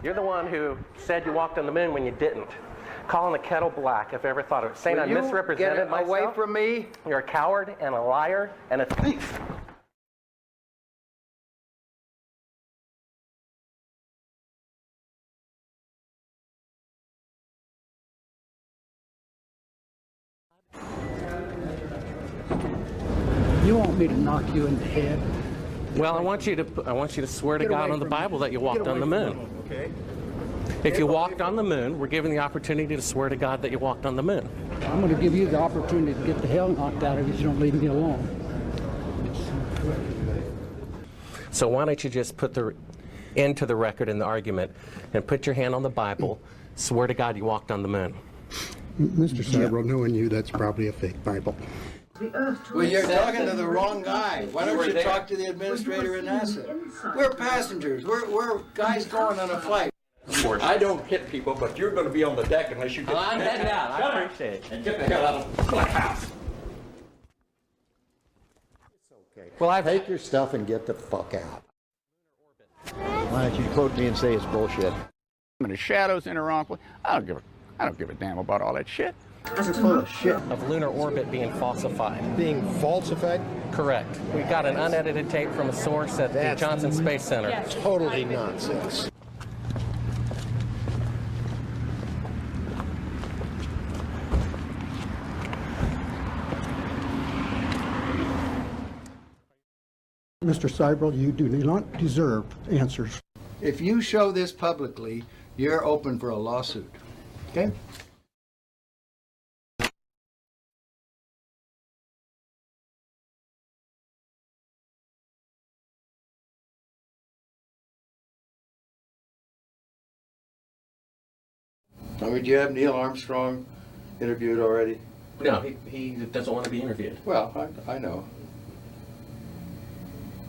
You're the one who said you walked on the moon when you didn't. Calling the kettle black, if I ever thought of it. Saying I misrepresented myself. Away from me. You're a coward and a liar and a thief. You want me to knock you in the head? Well, I want you to swear to God on the Bible that you walked on the moon. Okay. If you walked on the moon, we're given the opportunity to swear to God that you walked on the moon. I'm going to give you the opportunity to get the hell knocked out of you if you don't leave me alone. So why don't you just put the end to the record in the argument and put your hand on the Bible, swear to God you walked on the moon. Mr. Several, knowing you, that's probably a fake Bible. Well, you're talking to the wrong guy. Why don't you talk to the administrator at NASA? We're passengers. We're guys going on a flight. I don't hit people, but you're going to be on the deck unless you get... I'm heading out. I appreciate it. And get the hell out of the black house. Okay. Well, take your stuff and get the fuck out. Why don't you quote me and say it's bullshit? And the shadows in the wrong place. I don't give a damn about all that shit. You're full of shit. Of lunar orbit being falsified. Being falsified? Correct. We got an unedited tape from a source at the Johnson Space Center. Totally nonsense. Mr. Seibel, you do not deserve answers. If you show this publicly, you're open for a lawsuit. Okay? I mean, do you have Neil Armstrong interviewed already? No, he doesn't want to be interviewed. Well, I know.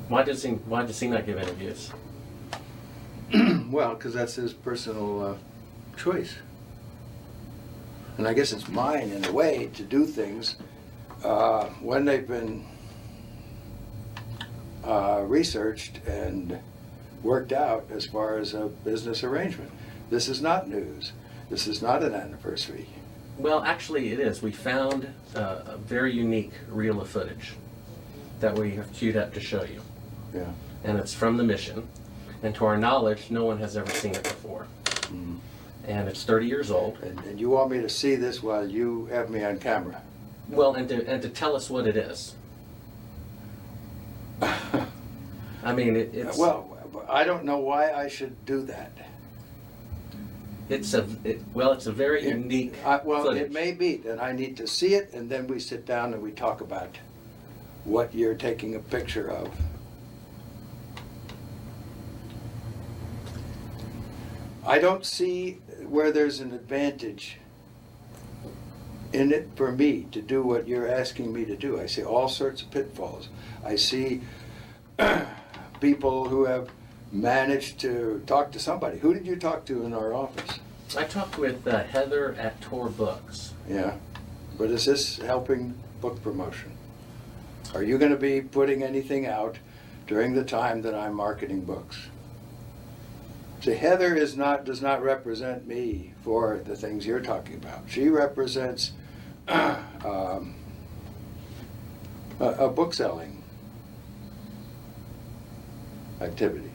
Why does he not give interviews? Well, because that's his personal choice. And I guess it's mine, in a way, to do things when they've been researched and worked out as far as a business arrangement. This is not news. This is not an anniversary. Well, actually it is. We found a very unique reel of footage that we have queued up to show you. Yeah. And it's from the mission. And to our knowledge, no one has ever seen it before. Mm. And it's 30 years old. And you want me to see this while you have me on camera? Well, and to tell us what it is. I mean, it's... Well, I don't know why I should do that. It's a very unique footage. It may be that I need to see it, and then we sit down and we talk about what you're taking a picture of. I don't see where there's an advantage in it for me to do what you're asking me to do. I see all sorts of pitfalls. I see people who have managed to talk to somebody. Who did you talk to in our office? I talked with Heather at Tor Books. Yeah, but is this helping book promotion? Are you going to be putting anything out during the time that I'm marketing books? See, Heather does not represent me for the things you're talking about. She represents a book selling activity.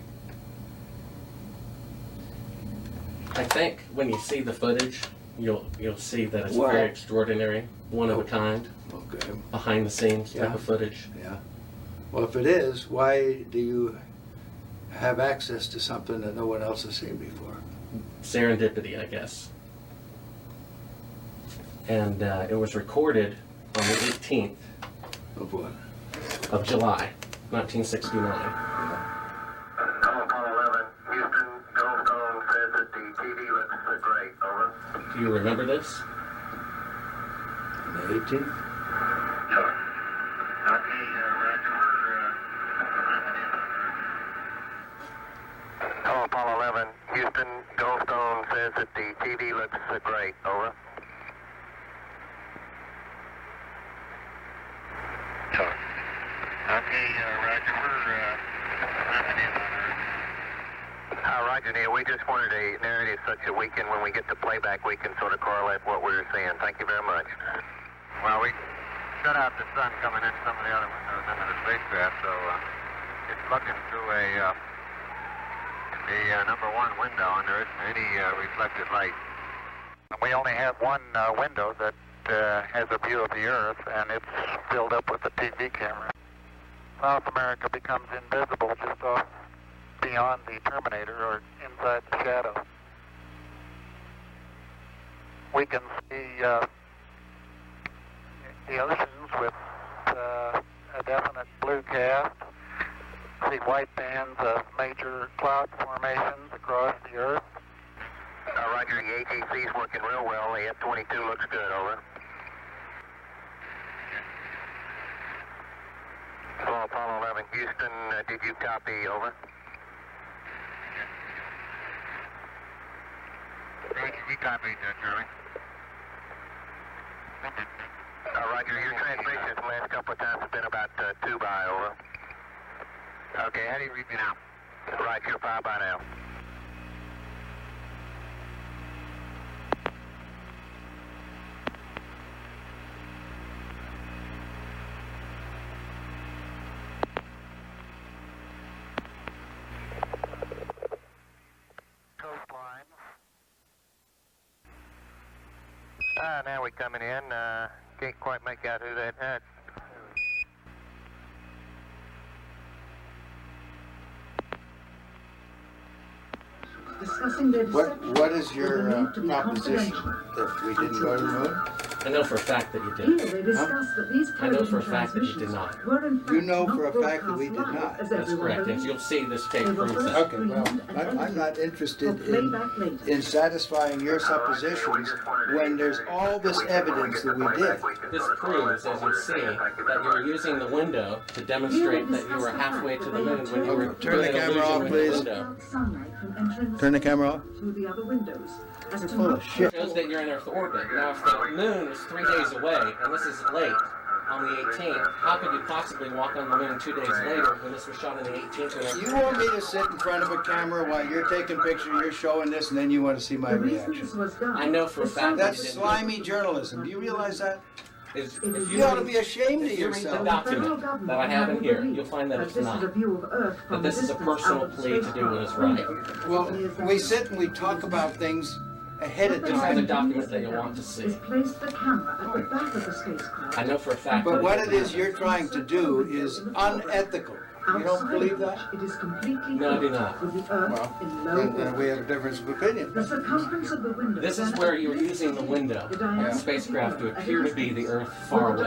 I think when you see the footage, you'll see that it's very extraordinary, one of a kind, Okay. behind the scenes type of footage. Yeah. Well, if it is, why do you have access to something that no one else has seen before? Serendipity, I guess. And it was recorded on the 18th Of what? of July, 1969. Do you remember this? On the 18th? Sure. Okay, Call Apollo 11. Houston, Goldstone says that the TV looks great. Over. Sure. Okay, Roger. We're in on Earth. Roger, Neil. We just wanted a narrative such that we can, when we get the playback, we can sort of correlate what we're seeing. Thank you very much. Well, we shut out the sun coming in some of the other windows into the spacecraft, so it's looking through the number one window, and there isn't any reflected light. We only have one window that has a view of the Earth, and it's filled up with the TV camera. South America becomes invisible just off beyond the terminator or inside the shadow. We can see the oceans with a definite blue cast, see white bands of major cloud formations across the Earth. Roger, the ATC's working real well. The F-22 looks good, over. Hello, Apollo 11, Houston, did you copy, over? We copied, Charlie. Roger, your transmissions the last couple of times have been about 2 by, over. Okay, how do you read me now? Right, you're 5 by now. Coastline. Now we're coming in. Can't quite make out who that is. Discussing their What is your proposition? That we didn't go to the moon? I know for a fact that you Here did. they discussed that these I know for a television fact that you did transmissions not. were in fact You know not for a fact that we did broadcast not. live, as That's everyone correct. If believes. you'll see this tape They were proves first that. Okay, well, I'm not interested For playback later. in satisfying your suppositions when there's all this evidence that we did. This proves, as you see, that you were using the window to demonstrate that you were halfway to the moon when you were Turn the doing an camera illusion off, with please. the window. Sunlight from entering Turn the camera off. through the other windows. As to full of not shit. It shows that you're in Earth orbit. Now, if the moon is 3 days away, and this is late, on the 18th, how could you possibly walk on the moon 2 days later when this was shot on the 18th? When You want me to sit in front of a camera while you're taking pictures, you're showing this, and then you want to see my the reason reaction. this was done. I know for a is fact so that That's you didn't. slimy journalism. Do you realize that? Is, You ought to be ashamed of if you read the yourself. document that I have in here, you'll find that it's this not. is a view of Earth That from this is a distance personal out of the plea to do what is right. spacecraft. Well, we sit and we talk about things ahead of This is the time. document that you want to see. Is place the camera at the back of the spacecraft. I know for a fact But that what it is you're trying to do is unethical. You don't Outside believe of that? which It is completely No, I do filled not. with the Earth Well, in low then orbit. we have a difference of opinion. The circumference of the window. this is where you're using the window of the spacecraft to appear to be the Earth far away.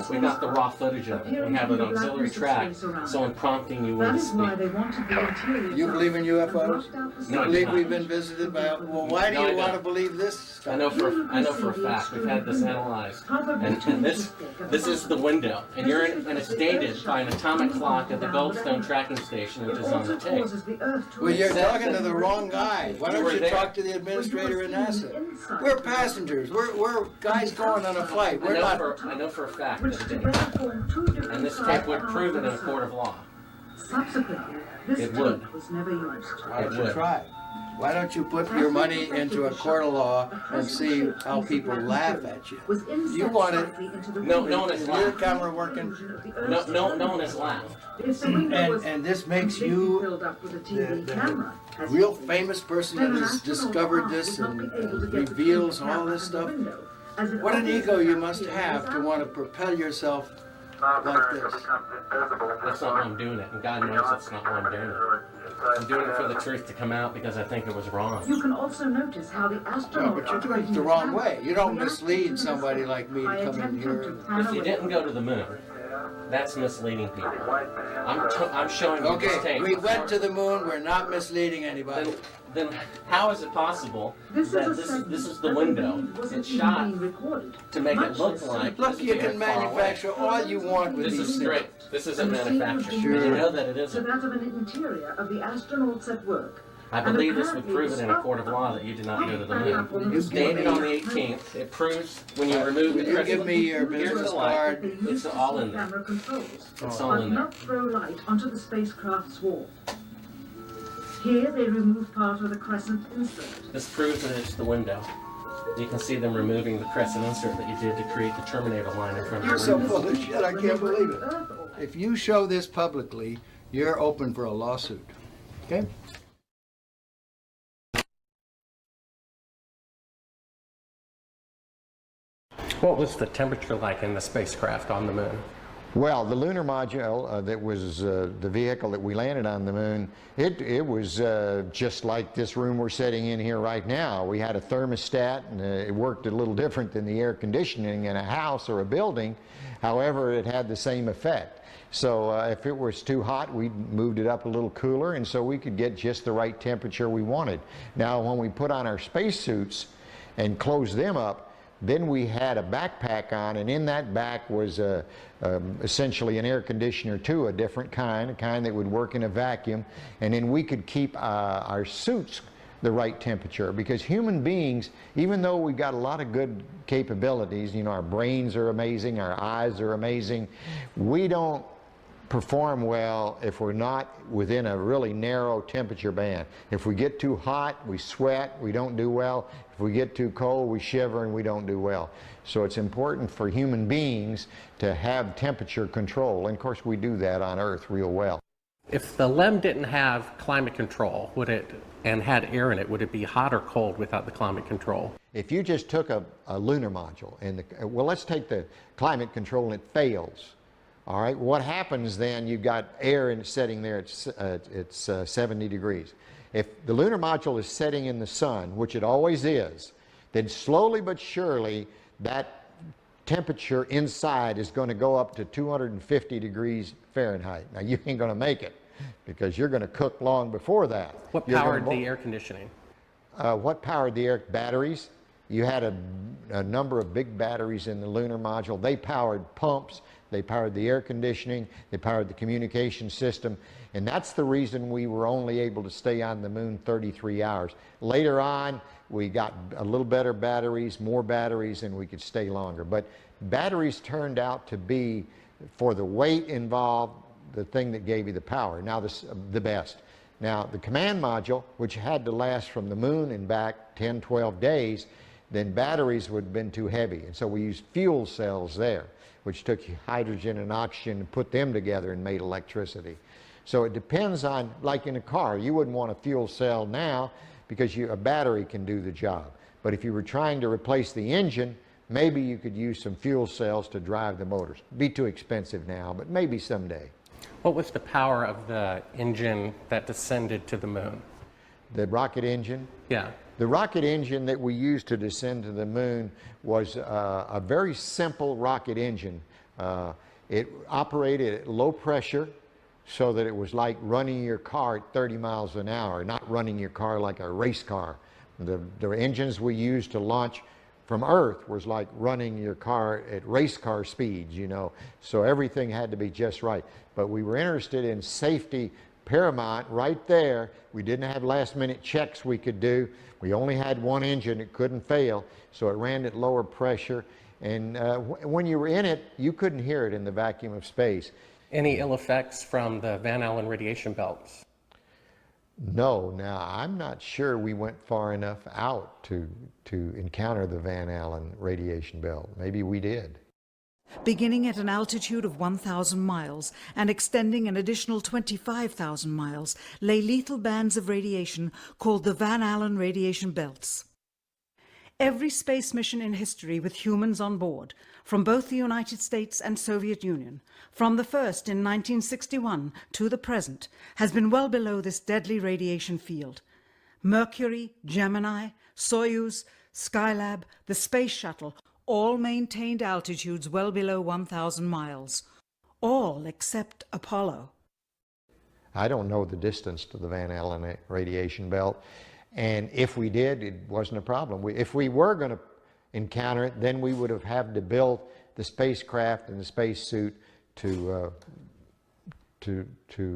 We got the raw footage of it. We have an auxiliary track, someone prompting you when That to is why speak. they wanted the interior. You believe in UFOs? No, I You do believe not. we've been visited by? Well, why do No, I you want to don't. believe this stuff? I know for a fact. We've had this analyzed, and this is the window, and you're in, and it's dated by an atomic clock at the Goldstone tracking station, which is on the tape. Well, you're Said talking to that the wrong guy. Why you don't were you there. talk to the administrator in NASA? We're passengers. We're guys going on a flight. We're not. I know for a fact that it did. And this tape would prove it in a court of law. Subsequently, this It would. tape was never used. Why don't It you would. try? Why don't you put your money into a court of law and see how people laugh at you? Was inset You want it- slightly into the No window. one has Is your laughed. camera working? No one has laughed. If the window was And this makes completely you filled up with a TV the camera, as real you famous person then that an has astronaut discovered would this not and be able to get the reveals TV all camera this from the stuff. window, as it What an obviously ego you appears must in have this to want to propel yourself South like America this. becomes invisible. That's not why I'm doing it, and God knows that's not why I'm doing it. I'm doing it for the truth to come out because I think it was wrong. You can also notice how the No, astronaut but you're doing it the wrong way. You don't mislead somebody like me to come in here. If you didn't go to the moon, that's misleading people. I'm showing you this Okay, tape. we went to the moon. We're not misleading anybody. Then how is it possible This that is a this is segment the that window? indeed wasn't It's even shot being recorded, to make it much look less like Look, this you is can far away. manufacture all you want with This these is things. straight. This isn't And the scene was manufactured. being You made know that it to isn't. that of an interior of the astronauts at work. I And believe this would apparently prove it the in a stop court of law that you did not go to the moon. You It's dated on the 18th. It proves when you remove the Will you crystal. give me your Here's business the light. card? It's all in there. Camera controls, It's all but in there. not throw light onto the spacecraft's wall. Here they remove part of the crescent insert. This proves that it's the window. You can see them removing the crescent insert that you did to create the terminator line in front of You're the so window. full of shit, I can't believe it. If you show this publicly, you're open for a lawsuit. Okay? What was the temperature like in the spacecraft on the moon? Well, the lunar module that was the vehicle that we landed on the moon, it was just like this room we're sitting in here right now. We had a thermostat, and it worked a little different than the air conditioning in a house or a building. However, it had the same effect. So if it was too hot, we moved it up a little cooler, and so we could get just the right temperature we wanted. Now, when we put on our spacesuits and closed them up, then we had a backpack on, and in that back was essentially an air conditioner too, a different kind, a kind that would work in a vacuum, and then we could keep our suits the right temperature, because human beings, even though we've got a lot of good capabilities, you know, our brains are amazing, our eyes are amazing, we don't perform well if we're not within a really narrow temperature band. If we get too hot, we sweat, we don't do well. If we get too cold, we shiver and we don't do well. So it's important for human beings to have temperature control, and of course we do that on Earth real well. If the LEM didn't have climate control, would it, and had air in it, would it be hot or cold without the climate control? If you just took a lunar module, and well, let's take the climate control and it fails. All right, what happens then, you've got air sitting there, it's 70 degrees. If the lunar module is setting in the sun, which it always is, then slowly but surely that temperature inside is going to go up to 250 degrees Fahrenheit. Now you ain't going to make it, because you're going to cook long before that. What powered the air conditioning? What powered the air? Batteries. You had a number of big batteries in the lunar module. They powered pumps, they powered the air conditioning, they powered the communication system, and that's the reason we were only able to stay on the moon 33 hours. Later on, we got a little better batteries, more batteries, and we could stay longer. But batteries turned out to be, for the weight involved, the thing that gave you the power. Now, the best. Now, the command module, which had to last from the moon and back 10, 12 days, then batteries would have been too heavy. And so we used fuel cells there, which took hydrogen and oxygen and put them together and made electricity. So it depends on, like in a car, you wouldn't want a fuel cell now because a battery can do the job. But if you were trying to replace the engine, maybe you could use some fuel cells to drive the motors. It'd be too expensive now, but maybe someday. What was the power of the engine that descended to the moon? The rocket engine? Yeah. The rocket engine that we used to descend to the moon was a very simple rocket engine. It operated at low pressure, so that it was like running your car at 30 miles an hour, not running your car like a race car. The engines we used to launch from Earth was like running your car at race car speeds, you know. So everything had to be just right. But we were interested in safety paramount right there. We didn't have last minute checks we could do. We only had one engine, it couldn't fail, so it ran at lower pressure. And when you were in it, you couldn't hear it in the vacuum of space. Any ill effects from the Van Allen radiation belts? No, now I'm not sure we went far enough out to encounter the Van Allen radiation belt. Maybe we did. Beginning at an altitude of 1,000 miles and extending an additional 25,000 miles, lay lethal bands of radiation called the Van Allen radiation belts. Every space mission in history with humans on board, from both the United States and Soviet Union, from the first in 1961 to the present, has been well below this deadly radiation field. Mercury, Gemini, Soyuz, Skylab, the Space Shuttle, all maintained altitudes well below 1,000 miles. All except Apollo. I don't know the distance to the Van Allen radiation belt, and if we did, it wasn't a problem. If we were going to encounter it, then we would have had to build the spacecraft and the spacesuit to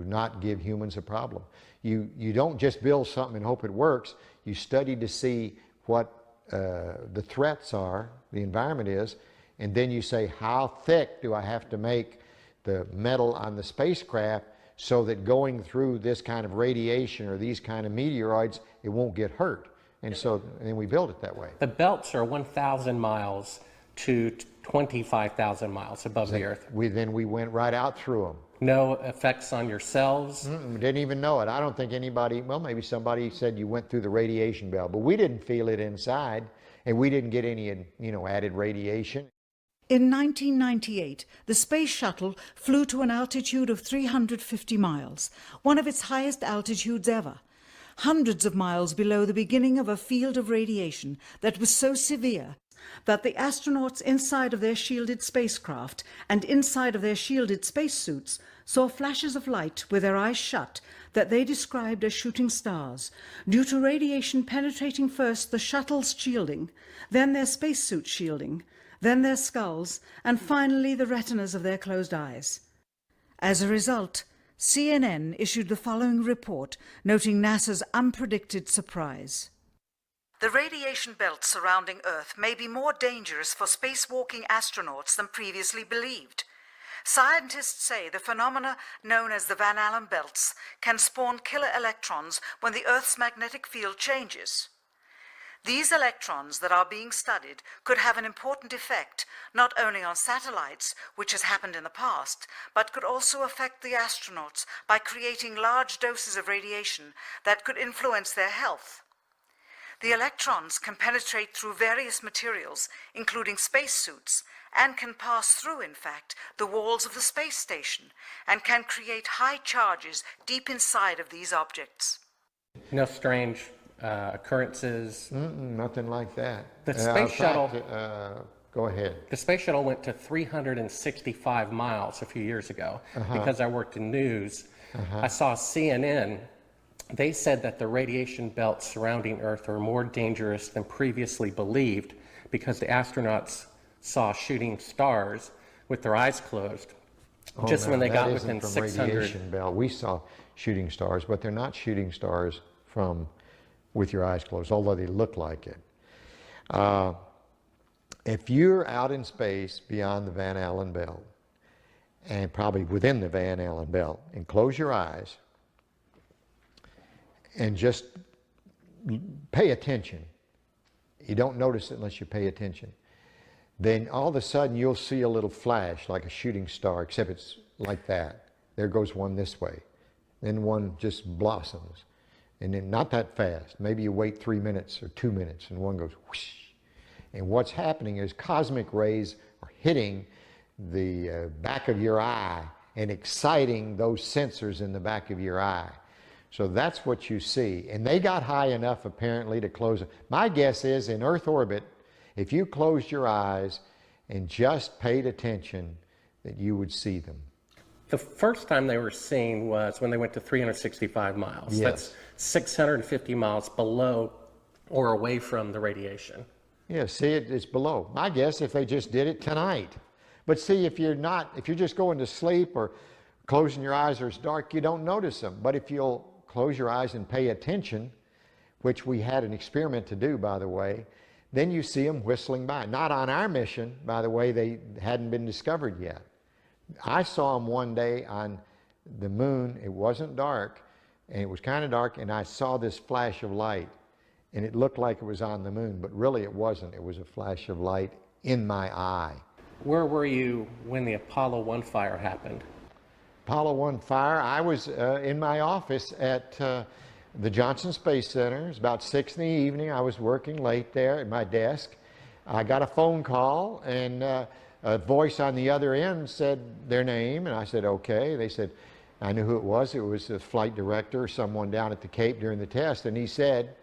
not give humans a problem. You don't just build something and hope it works. You study to see what the threats are, the environment is, and then you say, how thick do I have to make the metal on the spacecraft so that going through this kind of radiation or these kind of meteoroids, it won't get hurt. And so then we build it that way. The belts are 1,000 miles to 25,000 miles above the Earth. Then we went right out through them. No effects on your cells? Didn't even know it. I don't think anybody, well, maybe somebody said you went through the radiation belt, but we didn't feel it inside, and we didn't get any, added radiation. In 1998, the Space Shuttle flew to an altitude of 350 miles, one of its highest altitudes ever, hundreds of miles below the beginning of a field of radiation that was so severe that the astronauts inside of their shielded spacecraft and inside of their shielded spacesuits saw flashes of light with their eyes shut that they described as shooting stars, due to radiation penetrating first the shuttle's shielding, then their spacesuit shielding, then their skulls, and finally the retinas of their closed eyes. As a result, CNN issued the following report noting NASA's unpredicted surprise. The radiation belt surrounding Earth may be more dangerous for spacewalking astronauts than previously believed. Scientists say the phenomena known as the Van Allen belts can spawn killer electrons when the Earth's magnetic field changes. These electrons that are being studied could have an important effect not only on satellites, which has happened in the past, but could also affect the astronauts by creating large doses of radiation that could influence their health. The electrons can penetrate through various materials, including spacesuits, and can pass through, in fact, the walls of the space station, and can create high charges deep inside of these objects. No strange occurrences? Nothing like that. The space shuttle... Go ahead. The space shuttle went to 365 miles a few years ago. Because I worked in news. I saw CNN. They said that the radiation belts surrounding Earth are more dangerous than previously believed because the astronauts saw shooting stars with their eyes closed. Just when they got within 600. Radiation belt. We saw shooting stars, but they're not shooting stars from with your eyes closed, although they look like it. If you're out in space beyond the Van Allen belt, and probably within the Van Allen belt, and close your eyes, and just pay attention. You don't notice it unless you pay attention. Then all of a sudden you'll see a little flash like a shooting star, except it's like that. There goes one this way. Then one just blossoms. And then not that fast. Maybe you wait 3 minutes or 2 minutes and one goes whoosh. And what's happening is cosmic rays are hitting the back of your eye and exciting those sensors in the back of your eye. So that's what you see. And they got high enough apparently to close it. My guess is in Earth orbit, if you closed your eyes and just paid attention, that you would see them. The first time they were seen was when they went to 365 miles. Yes. That's 650 miles below or away from the radiation. Yeah, see, it's below. My guess if they just did it tonight. But see, if you're just going to sleep or closing your eyes or it's dark, you don't notice them. But if you'll close your eyes and pay attention, which we had an experiment to do, by the way, then you see them whistling by. Not on our mission, by the way, they hadn't been discovered yet. I saw them one day on the moon. It wasn't dark, and it was kind of dark, and I saw this flash of light, and it looked like it was on the moon, but really it wasn't. It was a flash of light in my eye. Where were you when the Apollo 1 fire happened? Apollo 1 fire, I was in my office at the Johnson Space Center. It was about 6 in the evening. I was working late there at my desk. I got a phone call, and a voice on the other end said their name, and I said, okay. They said, I knew who it was. It was the flight director, someone down at the Cape during the test, and he said,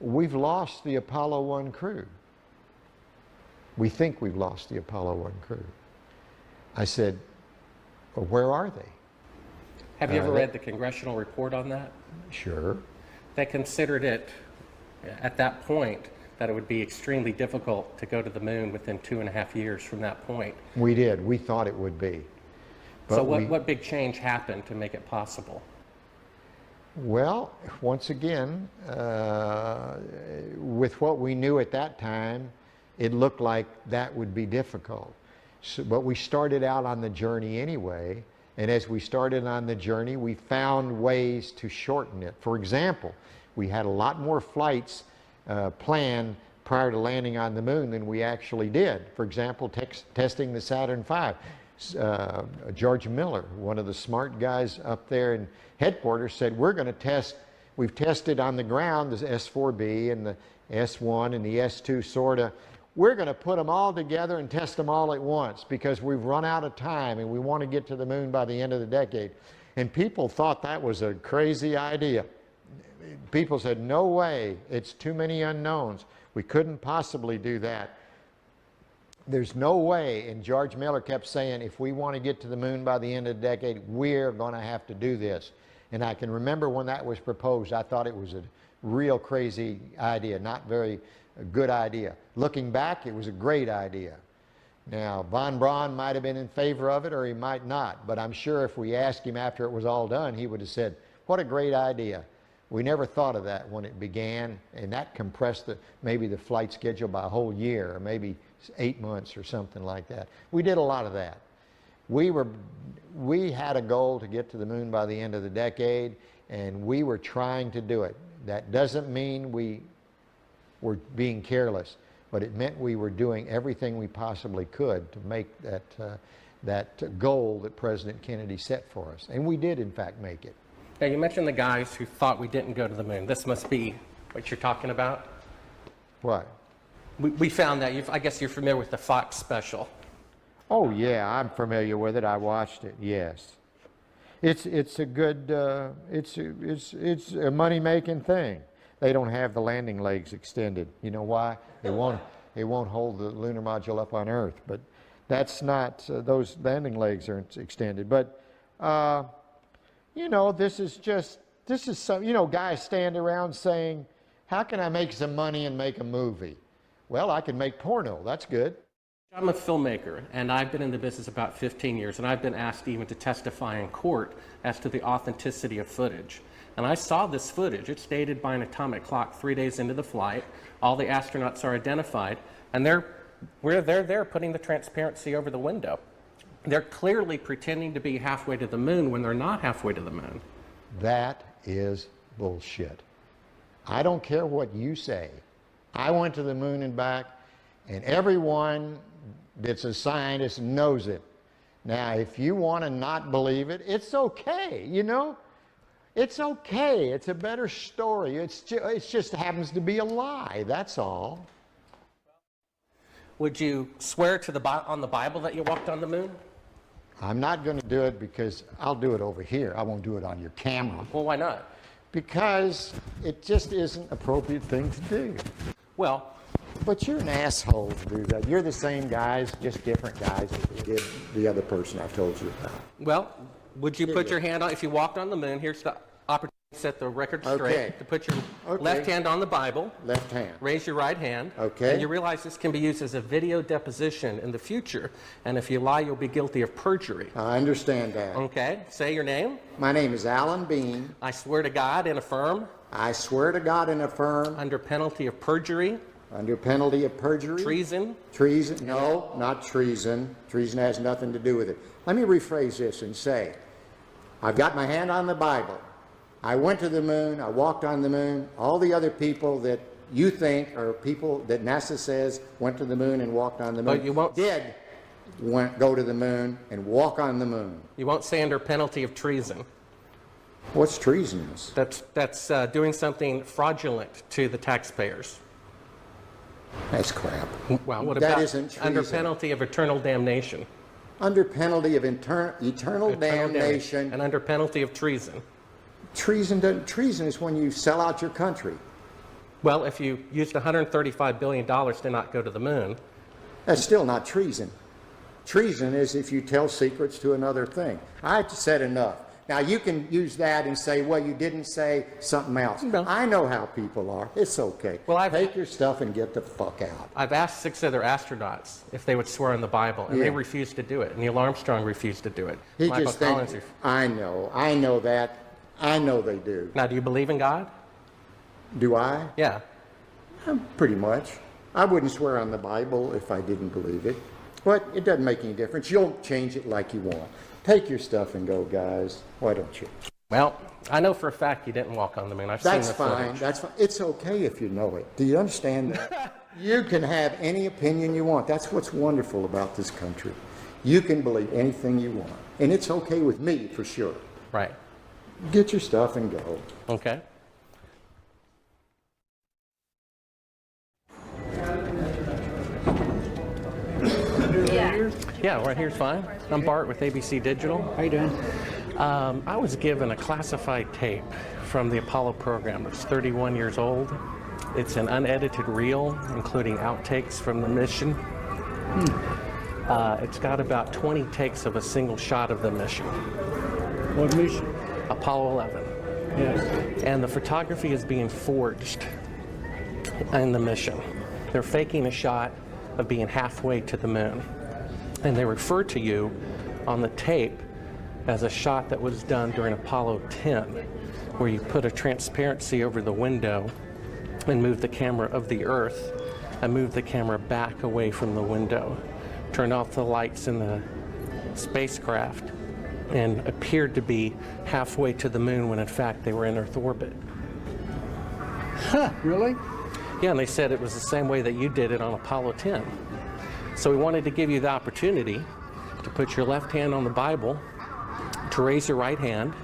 we've lost the Apollo 1 crew. We think we've lost the Apollo 1 crew. I said, well, where are they? Have you ever read the congressional report on that? Sure. They considered it, at that point, that it would be extremely difficult to go to the moon within 2.5 years from that point. We did. We thought it would be. But so what big change happened to make it possible? Well, once again, with what we knew at that time, it looked like that would be difficult. So, but we started out on the journey anyway, And as we started on the journey, we found ways to shorten it. For example, we had a lot more flights planned prior to landing on the moon than we actually did. For example, testing the Saturn V. George Miller, one of the smart guys up there in headquarters, said, we're going to test, we've tested on the ground the S4B and the S1 and the S2 sorta. We're going to put them all together and test them all at once because we've run out of time and we want to get to the moon by the end of the decade. And people thought that was a crazy idea. People said, no way, it's too many unknowns. We couldn't possibly do that. There's no way, and George Miller kept saying, if we want to get to the moon by the end of the decade, we're going to have to do this. And I can remember when that was proposed, I thought it was a real crazy idea, not very good idea. Looking back, it was a great idea. Now, von Braun might have been in favor of it or he might not, but I'm sure if we asked him after it was all done, he would have said, what a great idea. We never thought of that when it began, and that compressed maybe the flight schedule by a whole year, or maybe 8 months or something like that. We did a lot of that. We had a goal to get to the moon by the end of the decade, and we were trying to do it. That doesn't mean we were being careless, but it meant we were doing everything we possibly could to make that goal that President Kennedy set for us. And we did, in fact, make it. Now, you mentioned the guys who thought we didn't go to the moon. This must be what you're talking about? What? We found that. I guess you're familiar with the Fox special. Oh, yeah, I'm familiar with it. I watched it, yes. It's a good, it's a money-making thing. They don't have the landing legs extended. You know why? It won't hold the lunar module up on Earth, but that's not, those landing legs aren't extended. But, you know, this is some, you know, guys stand around saying, how can I make some money and make a movie? Well, I can make porno. That's good. I'm a filmmaker, and I've been in the business about 15 years, and I've been asked even to testify in court as to the authenticity of footage. And I saw this footage. It's dated by an atomic clock 3 days into the flight. All the astronauts are identified, and they're there putting the transparency over the window. They're clearly pretending to be halfway to the moon when they're not halfway to the moon. That is bullshit. I don't care what you say. I went to the moon and back, and everyone that's a scientist knows it. Now, if you want to not believe it, it's okay, you know? It's okay. It's a better story. It just happens to be a lie, that's all. Would you swear to on the Bible that you walked on the moon? I'm not going to do it because I'll do it over here. I won't do it on your camera. Well, why not? Because it just isn't an appropriate thing to do. Well, but you're an asshole to do that. You're the same guys, just different guys that did the other person I told you about. well, would you put your hand on, if you walked on the moon, here's the opportunity to set the record straight, Okay. to put your Okay. left hand on the Bible, Left hand. raise your right hand, Okay. and you realize this can be used as a video deposition in the future, and if you lie, you'll be guilty of perjury. I understand that. Okay, say your name. My name is Alan Bean. I swear to God and affirm, I swear to God and affirm, under penalty of perjury, under penalty of perjury. treason. Treason? No, not treason. Treason has nothing to do with it. Let me rephrase this and say, I've got my hand on the Bible. I went to the moon. I walked on the moon. All the other people that you think are people that NASA says went to the moon and walked on the moon But you won't go to the moon and walk on the moon. You won't say under penalty of treason. What's treasonous? That's doing something fraudulent to the taxpayers. That's crap. Well, what That about isn't under treason. penalty of eternal damnation? Under penalty of eternal damnation. And under penalty of treason. Treason is when you sell out your country. Well, if you used $135 billion to not go to the moon, That's still not treason. Treason is if you tell secrets to another thing. I've said enough. Now, you can use that and say, well, you didn't say something else. No. I know how people are. It's okay. Well, take your stuff and get the fuck out. I've asked 6 other astronauts if they would swear on the Bible, and they refused to do it. Neil Armstrong refused to do it. He Michael just Collins thinks, I know that. I know they do. Now, do you believe in God? Do I? Yeah. Pretty much. I wouldn't swear on the Bible if I didn't believe it. But it doesn't make any difference. You'll change it like you want. Take your stuff and go, guys. Why don't you? Well, I know for a fact you didn't walk on the moon. I've seen the That's fine. footage. That's fine. It's okay if you know it. Do you understand that? You can have any opinion you want. That's what's wonderful about this country. You can believe anything you want. And it's okay with me, for sure. Right. Get your stuff and go. Okay. Yeah, right here's fine. I'm Bart with ABC Digital. How you doing? I was given a classified tape from the Apollo program. It's 31 years old. It's an unedited reel, including outtakes from the mission. It's got about 20 takes of a single shot of the mission. What mission? Apollo 11. Yes. And the photography is being forged in the mission. They're faking a shot of being halfway to the moon. And they refer to you on the tape as a shot that was done during Apollo 10, where you put a transparency over the window and move the camera of the Earth and move the camera back away from the window, turn off the lights in the spacecraft, and appeared to be halfway to the moon when in fact they were in Earth orbit. Huh, really? Yeah, and they said it was the same way that you did it on Apollo 10. So we wanted to give you the opportunity to put your left hand on the Bible, to raise your right hand,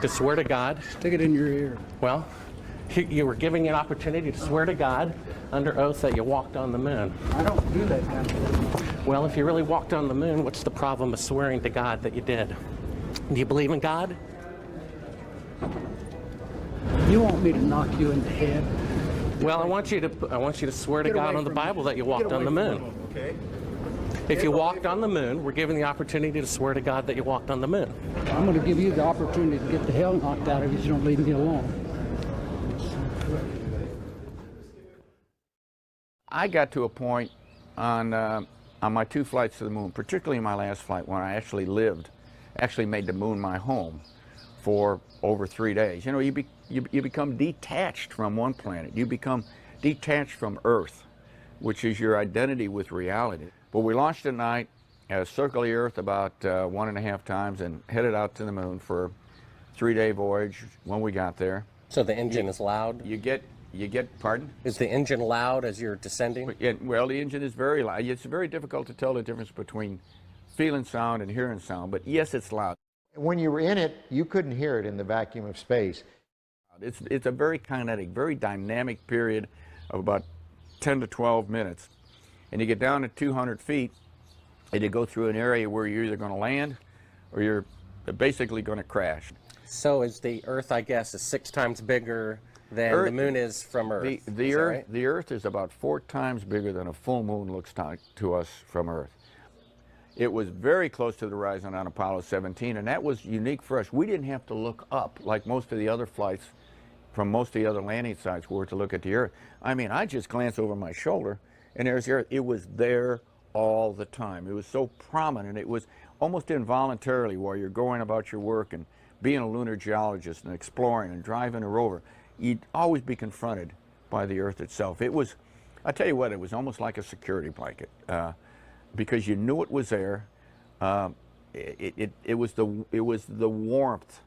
to swear to God. Stick it in your ear. Well, you were giving an opportunity to swear to God under oath that you walked on the moon. I don't do that kind of thing. Well, if you really walked on the moon, what's the problem of swearing to God that you did? Do you believe in God? You want me to knock you in the head? Well, I want you to swear to Get God away on the from me. Bible that you Get walked on away the from moon. me. Okay. If you walked on the moon, we're given the opportunity to swear to God that you walked on the moon. I'm going to give you the opportunity to get the hell knocked out of you if you don't leave me alone. I got to a point on my 2 flights to the moon, particularly my last flight when I actually made the moon my home for over 3 days. You know, you become detached from one planet. You become detached from Earth, which is your identity with reality. But we launched at night, circled the Earth about 1.5 times, and headed out to the moon for a 3-day voyage when we got there. So the engine is loud? You get, pardon? Is the engine loud as you're descending? Well, the engine is very loud. It's very difficult to tell the difference between feeling sound and hearing sound, but yes, it's loud. When you were in it, you couldn't hear it in the vacuum of space. It's a very kinetic, very dynamic period of about 10 to 12 minutes. And you get down to 200 feet, and you go through an area where you're either going to land or you're basically going to crash. So is the Earth, I guess, is 6 times bigger than the moon is from Earth? The Earth is about 4 times bigger than a full moon looks to us from Earth. It was very close to the horizon on Apollo 17, and that was unique for us. We didn't have to look up like most of the other flights from most of the other landing sites were to look at the Earth. I mean, I just glanced over my shoulder, and there's the Earth. It was there all the time. It was so prominent. It was almost involuntarily while you're going about your work and being a lunar geologist and exploring and driving a rover, you'd always be confronted by the Earth itself. It was, I tell you what, it was almost like a security blanket. Because you knew it was there. It was the warmth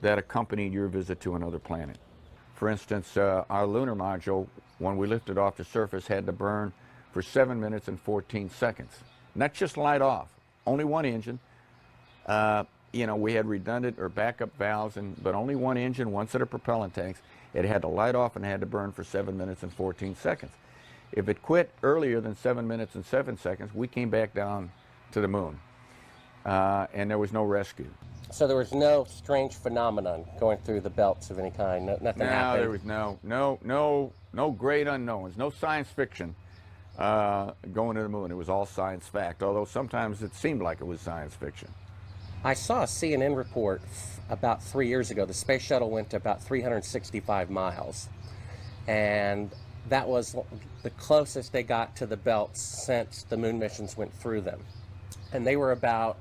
that accompanied your visit to another planet. For instance, our lunar module, when we lifted off the surface, had to burn for 7 minutes and 14 seconds. Not just light off, only one engine. You know, we had redundant or backup valves, but only one engine, one set of propellant tanks. It had to light off and had to burn for 7 minutes and 14 seconds. If it quit earlier than 7 minutes and 7 seconds, we came back down to the moon, and there was no rescue. So there was no strange phenomenon going through the belts of any kind. Nothing happened. There was no great unknowns, no science fiction going to the moon. It was all science fact, although sometimes it seemed like it was science fiction. I saw a CNN report about 3 years ago. The space shuttle went to about 365 miles, and that was the closest they got to the belts since the moon missions went through them. And they were about,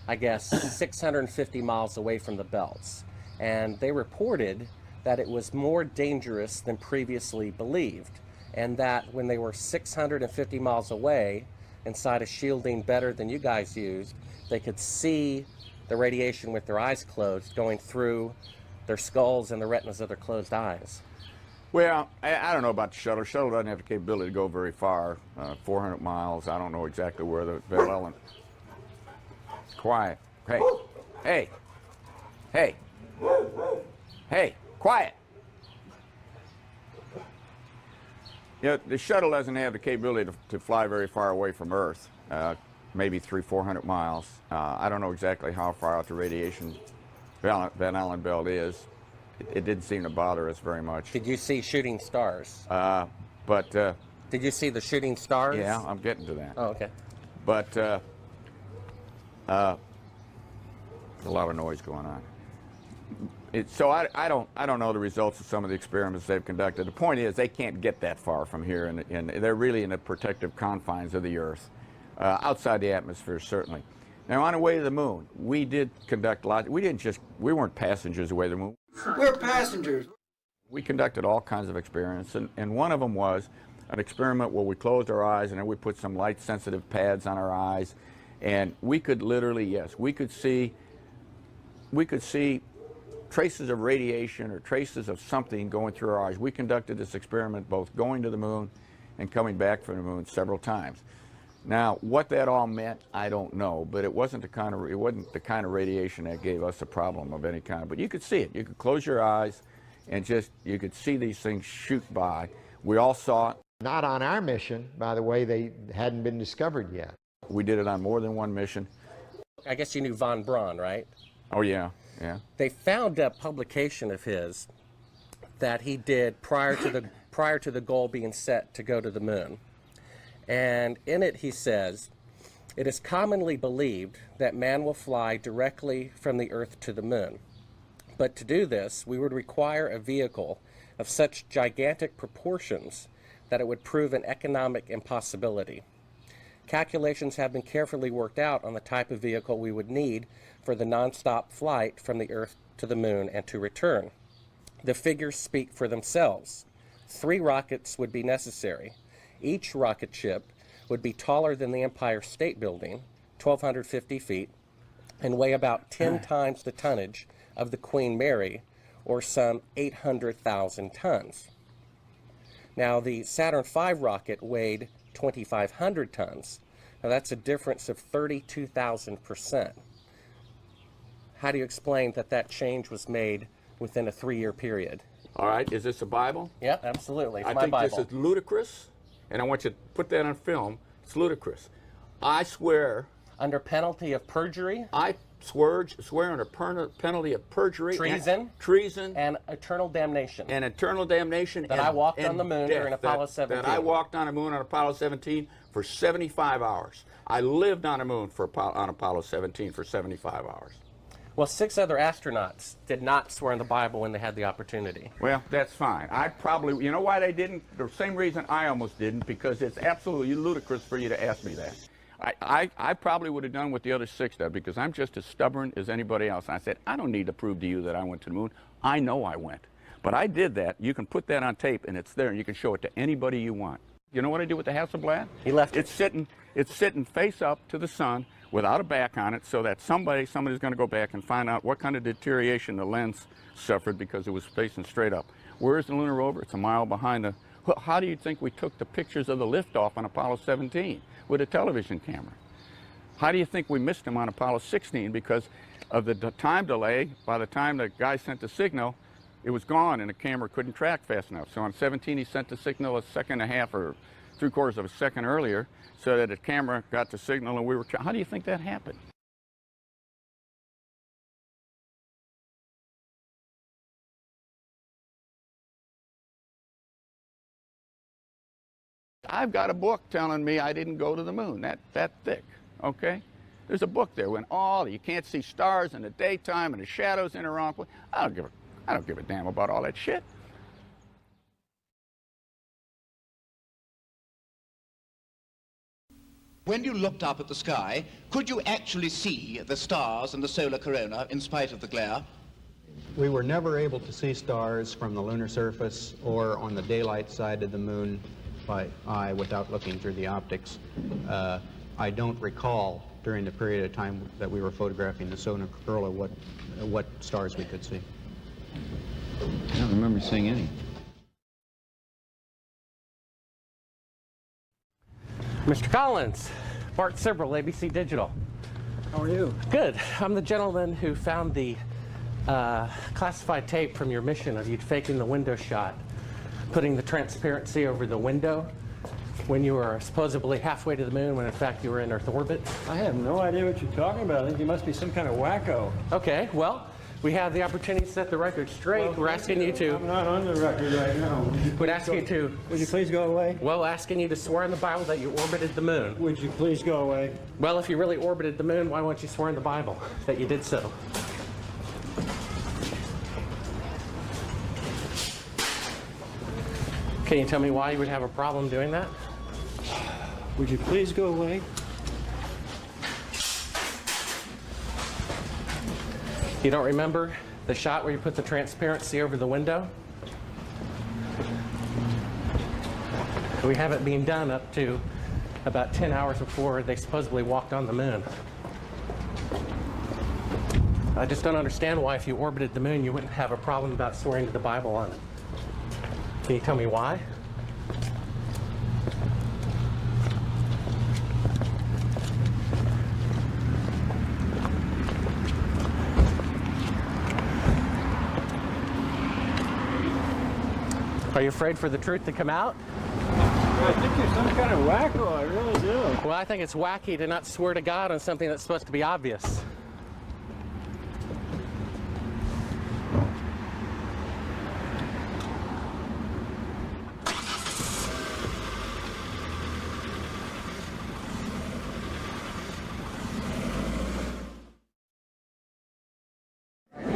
I guess, 650 miles away from the belts. And they reported that it was more dangerous than previously believed, and that when they were 650 miles away inside a shielding better than you guys used, they could see the radiation with their eyes closed going through their skulls and the retinas of their closed eyes. Well, I don't know about the shuttle. The shuttle doesn't have the capability to go very far, 400 miles. I don't know exactly where the Van Allen. Quiet. Hey. Hey. Hey. Hey. Quiet. You know, the shuttle doesn't have the capability to fly very far away from Earth, maybe 300-400 miles. I don't know exactly how far out the radiation Van Allen belt is. It didn't seem to bother us very much. Did you see shooting stars? Did you see the shooting stars? Yeah, I'm getting to that. Oh, okay. But there's a lot of noise going on. So I don't know the results of some of the experiments they've conducted. The point is they can't get that far from here, and they're really in the protective confines of the Earth, outside the atmosphere certainly. Now on the way to the moon, we did conduct lots. We weren't passengers away to the moon. We're passengers. We conducted all kinds of experiments, and one of them was an experiment where we closed our eyes and then we put some light-sensitive pads on our eyes, and we could literally, yes, we could see traces of radiation or traces of something going through our eyes. We conducted this experiment both going to the moon and coming back from the moon several times. Now, what that all meant, I don't know, but it wasn't the kind of radiation that gave us a problem of any kind. But you could see it. You could close your eyes and you could see these things shoot by. We all saw it. Not on our mission, by the way, they hadn't been discovered yet. We did it on more than one mission. I guess you knew von Braun, right? Oh, yeah, yeah. They found a publication of his that he did prior to the goal being set to go to the moon. And in it he says, "It is commonly believed that man will fly directly from the Earth to the moon. But to do this, we would require a vehicle of such gigantic proportions that it would prove an economic impossibility. Calculations have been carefully worked out on the type of vehicle we would need for the non-stop flight from the Earth to the moon and to return. The figures speak for themselves. 3 rockets would be necessary. Each rocket ship would be taller than the Empire State Building, 1,250 feet, and weigh about 10 times the tonnage of the Queen Mary, or some 800,000 tons. Now, the Saturn V rocket weighed 2,500 tons. Now, that's a difference of 32,000%. How do you explain that change was made within a 3-year period? All right, is this a Bible? Yep, absolutely. It's I my think Bible. this is ludicrous, and I want you to put that on film. It's ludicrous. I swear. Under penalty of perjury? I swear under penalty of perjury. Treason. Treason. And eternal damnation. And eternal damnation. That I walked on the moon during Apollo 17. That I walked on the moon on Apollo 17 for 75 hours. I lived on the moon on Apollo 17 for 75 hours. Well, 6 other astronauts did not swear in the Bible when they had the opportunity. Well, that's fine. You know why they didn't? The same reason I almost didn't, because it's absolutely ludicrous for you to ask me that. I probably would have done what the other 6 did, because I'm just as stubborn as anybody else. I said, I don't need to prove to you that I went to the moon. I know I went. But I did that. You can put that on tape, and it's there, and you can show it to anybody you want. You know what I did with the Hasselblad? He left it. It's sitting face up to the sun without a back on it, so that somebody's going to go back and find out what kind of deterioration the lens suffered because it was facing straight up. Where is the lunar rover? It's a mile behind the... Well, how do you think we took the pictures of the liftoff on Apollo 17 with a television camera? How do you think we missed him on Apollo 16 because of the time delay? By the time the guy sent the signal, it was gone and the camera couldn't track fast enough. So on 17 he sent the signal a second and a half or 3/4 of a second earlier, so that the camera got the signal and we were... How do you think that happened? I've got a book telling me I didn't go to the moon, that thick, okay? There's a book there when you can't see stars in the daytime and the shadows in the wrong place. I don't give a damn about all that shit. When you looked up at the sky, could you actually see the stars and the solar corona in spite of the glare? We were never able to see stars from the lunar surface or on the daylight side of the moon by eye without looking through the optics. I don't recall during the period of time that we were photographing the solar corona what stars we could see. I don't remember seeing any. Mr. Collins, Bart Sibrel, ABC Digital. How are you? Good. I'm the gentleman who found the classified tape from your mission of you faking the window shot, putting the transparency over the window when you were supposedly halfway to the moon when in fact you were in Earth orbit. I have no idea what you're talking about. I think you must be some kind of wacko. Okay, well, we have the opportunity to set the record straight. We're asking you to... I'm not on the record right now. Would ask you to... Would you please go away? Well, asking you to swear in the Bible that you orbited the moon. Would you please go away? Well, if you really orbited the moon, why won't you swear in the Bible that you did so? Can you tell me why you would have a problem doing that? Would you please go away? You don't remember the shot where you put the transparency over the window? We have it being done up to about 10 hours before they supposedly walked on the moon. I just don't understand why if you orbited the moon you wouldn't have a problem about swearing to the Bible on it. Can you tell me why? Are you afraid for the truth to come out? I think you're some kind of wacko, I really do. Well, I think it's wacky to not swear to God on something that's supposed to be obvious.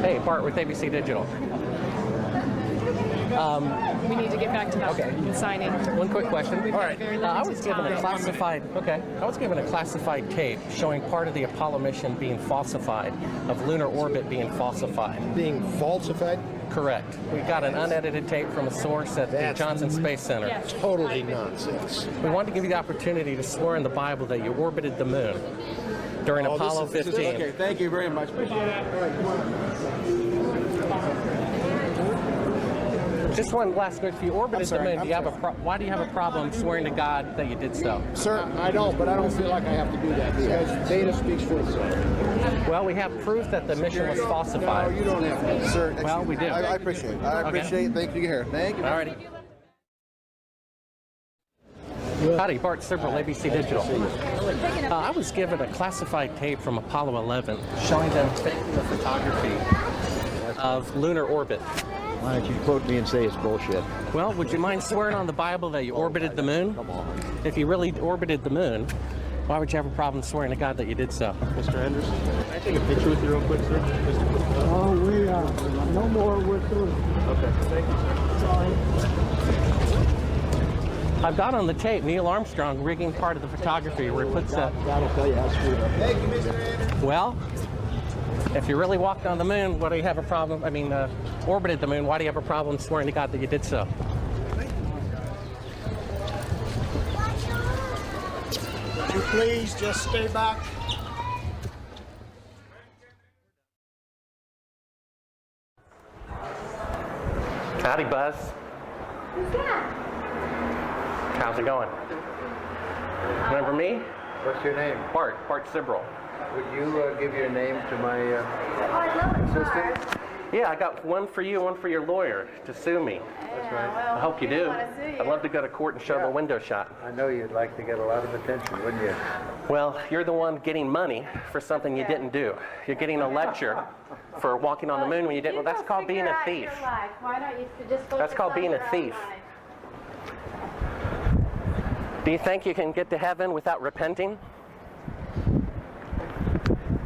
Hey, Bart with ABC Digital. We need to get back to that signing. One quick question. We've All got right. very I was limited given a time. classified. Okay. I was given a classified tape showing part of the Apollo mission being falsified, of lunar orbit being falsified. Being falsified? Correct. We got an unedited tape from a source at the Johnson Space Center. Yes. Totally nonsense. We wanted to give you the opportunity to swear in the Bible that you orbited the moon during Apollo 15. Okay, thank you very much. Appreciate it. All right, come on. Just one last note. If you orbited the moon, why do you have a problem swearing to God that you did so? Sir, I don't, but I don't feel like I have to do that because data speaks for itself. Well, we have proof that the mission was falsified. No, you don't have to. Sir, well, we do. I appreciate it. I appreciate it. Thank you here. Thank you. All righty. Howdy, Bart Sibrel, ABC Digital. I was given a classified tape from Apollo 11 showing them faking the photography of lunar orbit. Why don't you quote me and say it's bullshit? Well, would you mind swearing on the Bible that you orbited the moon? Come on. If you really orbited the moon, why would you have a problem swearing to God that you did so? Mr. Anderson, can I take a picture with you real quick, sir? Oh, we are. No more. We're through. Okay, thank you, sir. Sorry. I've got on the tape Neil Armstrong rigging part of the photography where he puts that. That'll tell you how screwed up. Thank you, Mr. Anderson. Well, if you really walked on the moon, why do you have a problem? Orbited the moon, why do you have a problem swearing to God that you did so? Would you please just stay back? Howdy, Buzz. Who's that? How's it going? Remember me? What's your name? Bart Sibrel. Would you give your name to my Oh, I love the cars. assistant? Yeah, I got one for you, one for your lawyer to sue me. That's right. Well, I hope you we do. want to sue you. I'd love to go to court and show the window shot. I know you'd like to get a lot of attention, wouldn't you? Well, you're the one getting money for something you didn't do. You're getting a lecture for walking on the moon when you didn't. Well, that's called being a thief. Why don't you just focus That's called on being your a own thief. life? Do you think you can get to heaven without repenting?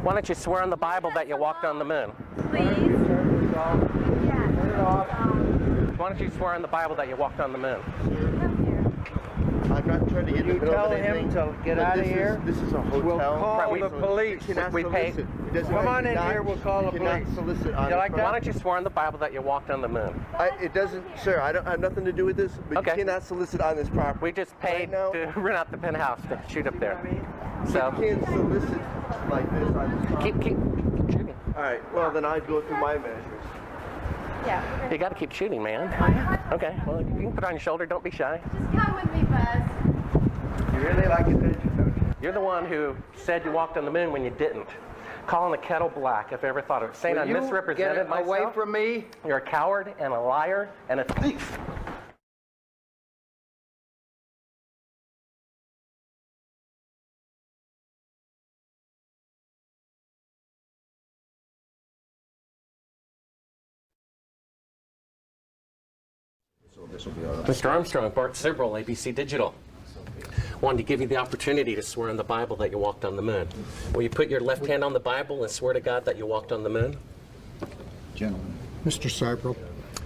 Why don't you swear on the Bible that you walked on the moon? Please. Why don't you swear on the Bible that you walked on the moon? Come here. I'm not trying to get in the middle of anything. to get out of here? This is a hotel. We'll call the police. We pay. Come on in here, we'll call the police. Solicit You like Why don't you swear on the Bible that you walked on the moon? It doesn't, sir, I don't have nothing to do with this, but Okay. you cannot solicit on this property. We just paid to rent out the penthouse to shoot up there. So You can't solicit like this on this property. keep shooting. All right, well, then I'd go through my measures. Yeah. You got to keep shooting, man. Okay, well, you can put it on your shoulder. Don't be shy. Just come with me, Buzz. You really like attention, don't you? You're the one who said you walked on the moon when you didn't. Calling the kettle black, if I ever thought of it. Saying I misrepresented myself. Away from me. You're a coward and a liar and a thief. Mr. Armstrong, Bart Sibrel, ABC Digital. Wanted to give you the opportunity to swear on the Bible that you walked on the moon. Will you put your left hand on the Bible and swear to God that you walked on the moon? Gentlemen. Mr. Cyprel.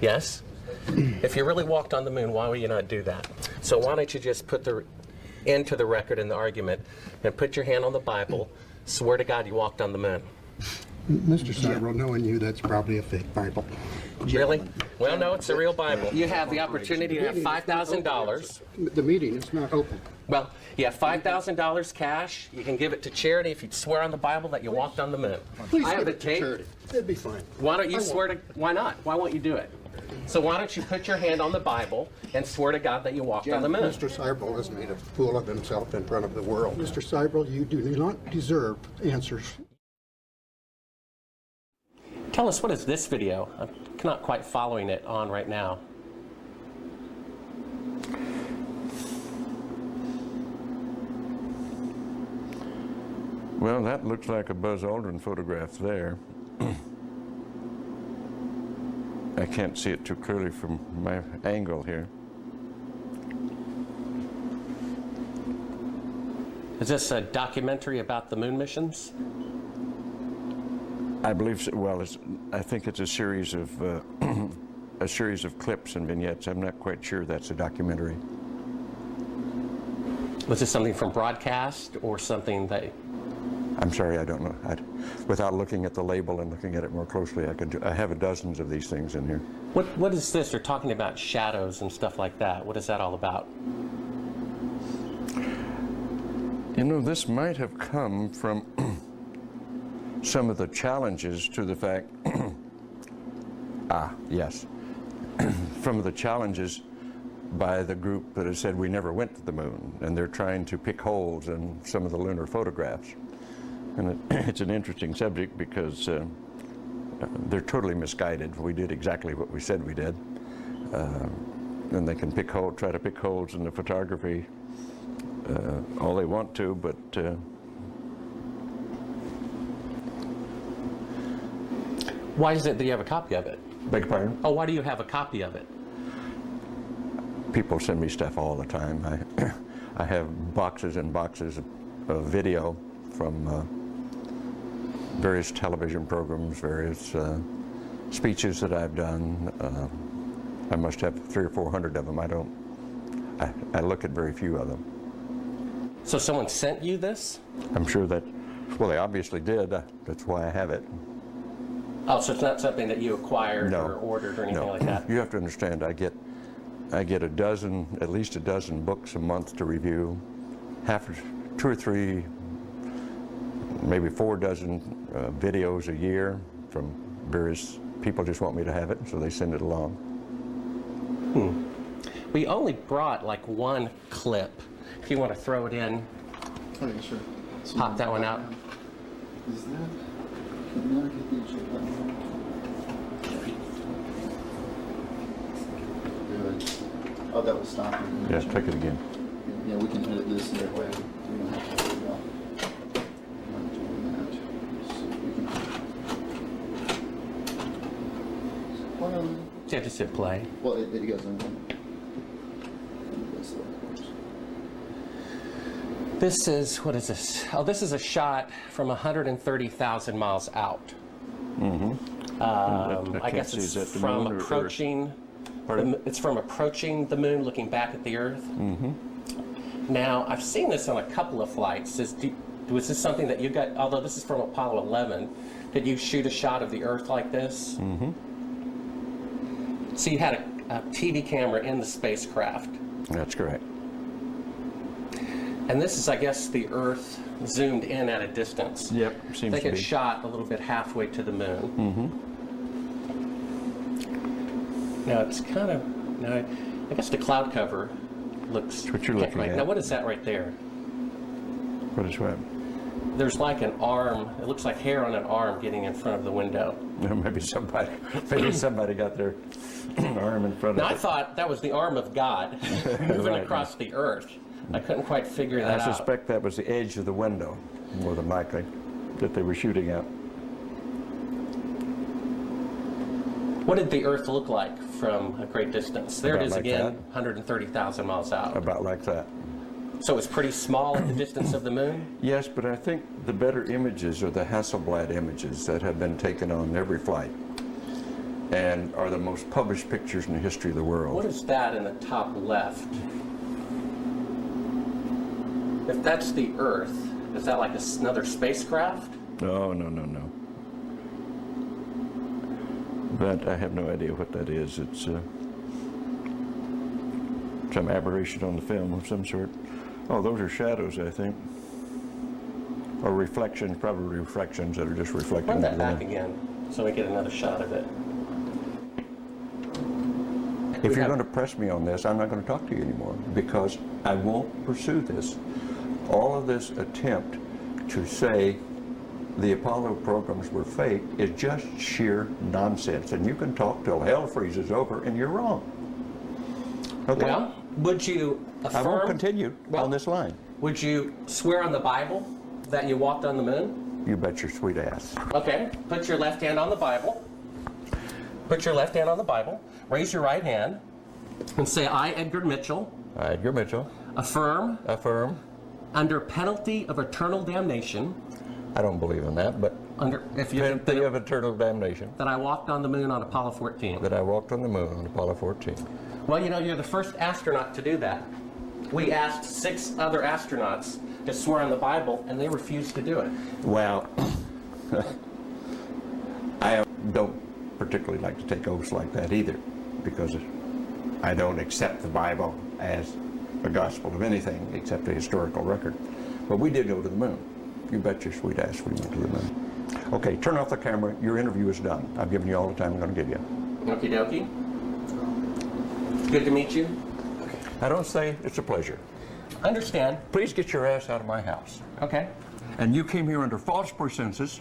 Yes? If you really walked on the moon, why would you not do that? So why don't you just put the end to the record in the argument and put your hand on the Bible, swear to God you walked on the moon. Mr. Cyprel, knowing you, that's probably a fake Bible. Really? Well, no, it's a real Bible. You have the opportunity to have $5,000. The meeting is not open. Well, you have $5,000 cash. You can give it to charity if you swear on the Bible that you walked on the moon. Please I have give the it to tape. charity. It'd be fine. Why don't you swear to? Why not? Why won't you do it? So why don't you put your hand on the Bible and swear to God that you walked on the moon? Mr. Cyprel has made a fool of himself in front of the world. Mr. Cyprel, you do not deserve answers. Tell us, what is this video? I'm not quite following it on right now. Well, that looks like a Buzz Aldrin photograph there. I can't see it too clearly from my angle here. Is this a documentary about the moon missions? I believe so. Well, I think it's a series of clips and vignettes. I'm not quite sure that's a documentary. Was this something from broadcast or something that? I'm sorry, I don't know. Without looking at the label and looking at it more closely, I have dozens of these things in here. What is this? They're talking about shadows and stuff like that. What is that all about? You know, this might have come from some of the challenges to the fact, yes, from the challenges by the group that has said we never went to the moon, and they're trying to pick holes in some of the lunar photographs. And it's an interesting subject because they're totally misguided. We did exactly what we said we did. And they can try to pick holes in the photography all they want to, but why is it that you have a copy of it? Beg your pardon? Oh, why do you have a copy of it? People send me stuff all the time. I have boxes and boxes of video from various television programs, various speeches that I've done. I must have 300 or 400 of them. I look at very few of them. So someone sent you this? I'm sure that, well, they obviously did. That's why I have it. Oh, so it's not something that you acquired No. or ordered or anything like that? You have to understand, I get at least a dozen books a month to review, 2 or 3, maybe 4 dozen videos a year from various people. Just want me to have it, so they send it along. We only brought like one clip. If you want to throw it in, Okay, sure. pop that one out. Is that? Can you get the issue Good. Oh, that was stopping. Yes, take it again. Yeah, we can edit this that way. We don't have to worry about not doing that. So we can. Well, Yeah, just hit play. well, it goes in. This is, what is this? Oh, this is a shot from 130,000 miles out. Mm-hmm. I guess it's from approaching. It's from approaching the moon, looking back at the Earth. Mm-hmm. Now, I've seen this on a couple of flights. Was this something that you got, although this is from Apollo 11, did you shoot a shot of the Earth like this? Mm-hmm. So you had a TV camera in the spacecraft. That's correct. And this is, I guess, the Earth zoomed in at a distance. Yep, seems I think to be. it's shot a little bit halfway to the moon. Mm-hmm. Now it's kind of, now I guess the cloud cover looks. That's what you're looking at. Now what is that right there? What is what? There's like an arm. It looks like hair on an arm getting in front of the window. Maybe somebody got their arm in front Now of I it. thought that was the arm of God moving Right. across the Earth. I couldn't quite figure that I out. suspect that was the edge of the window, more than likely, that they were shooting at. What did the Earth look like from a great distance? There About it is like again, that. 130,000 miles out. About like that. So it's pretty small at the distance of the moon? Yes, but I think the better images are the Hasselblad images that have been taken on every flight and are the most published pictures in the history of the world. What is that in the top left? If that's the Earth, is that like another spacecraft? No. But I have no idea what that is. It's some aberration on the film of some sort. Oh, those are shadows, I think. Or reflections, probably reflections that are just reflecting. Run that the back moon. again so we get another shot of it. If you're going to press me on this, I'm not going to talk to you anymore because I won't pursue this. All of this attempt to say the Apollo programs were fake is just sheer nonsense. And you can talk till hell freezes over and you're wrong. Okay? Well, would you affirm? I won't continue on this line. Would you swear on the Bible that you walked on the moon? You bet your sweet ass. Okay, put your left hand on the Bible. Put your left hand on the Bible. Raise your right hand and say, I, Edgar Mitchell. I, Edgar Mitchell. Affirm. Affirm. Under penalty of eternal damnation. I don't believe in that, but penalty of eternal damnation. That I walked on the moon on Apollo 14. That I walked on the moon on Apollo 14. Well, you know, you're the first astronaut to do that. We asked 6 other astronauts to swear on the Bible, and they refused to do it. Well, I don't particularly like to take oaths like that either, because I don't accept the Bible as a gospel of anything except a historical record. But we did go to the moon. You bet your sweet ass we went to the moon. Okay, turn off the camera. Your interview is done. I've given you all the time I'm going to give you. Okie dokie. Good to meet you. I don't say it's a pleasure. Understand. Please get your ass out of my house. Okay. And you came here under false pretenses,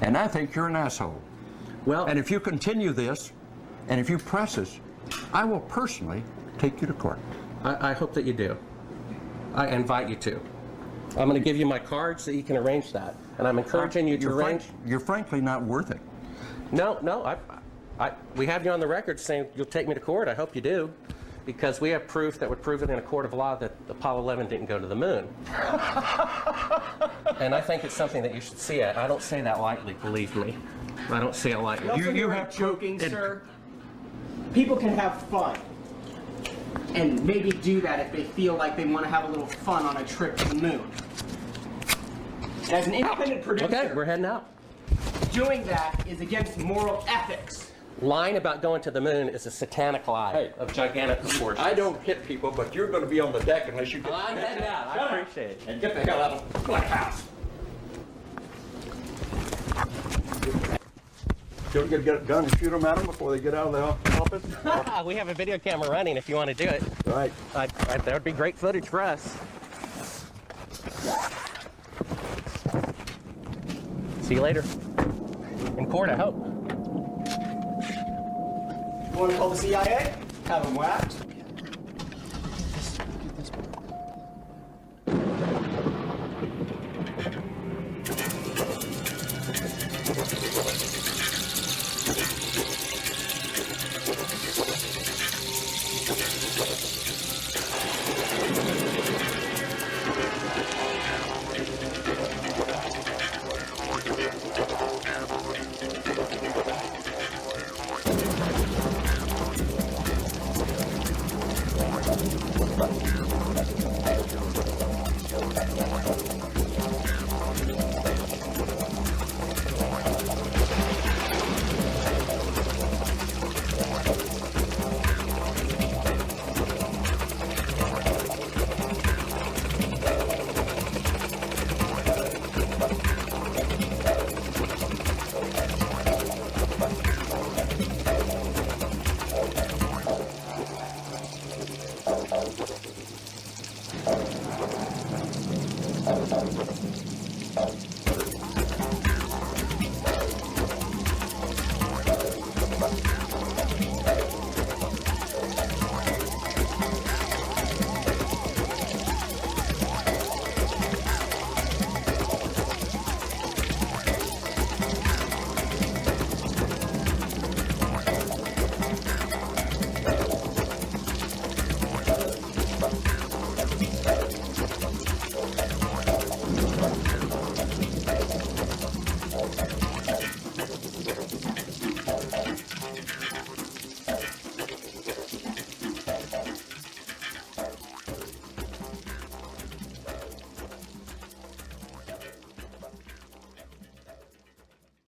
and I think you're an asshole. Well, and if you continue this, and if you press this, I will personally take you to court. I hope that you do. I invite you to. I'm going to give you my card so you can arrange that. And I'm encouraging you to arrange. You're frankly not worth it. No, we have you on the record saying you'll take me to court. I hope you do. Because we have proof that would prove it in a court of law that Apollo 11 didn't go to the moon. And I think it's something that you should see. I don't say that lightly, believe me. I don't say it lightly. You have joking, sir. People can have fun. And maybe do that if they feel like they want to have a little fun on a trip to the moon. As an independent producer, Okay, we're heading out. doing that is against moral ethics. Lying about going to the moon is a satanic lie of gigantic proportions. I don't hit people, but you're going to be on the deck unless you get... I'm heading out. I appreciate it. And get the hell out of the black house. Don't get a gun and shoot them at them before they get out of the office? We have a video camera running if you want to do it. Right. That would be great footage for us. See you later. In court, I hope. Want to call the CIA? Have them whacked?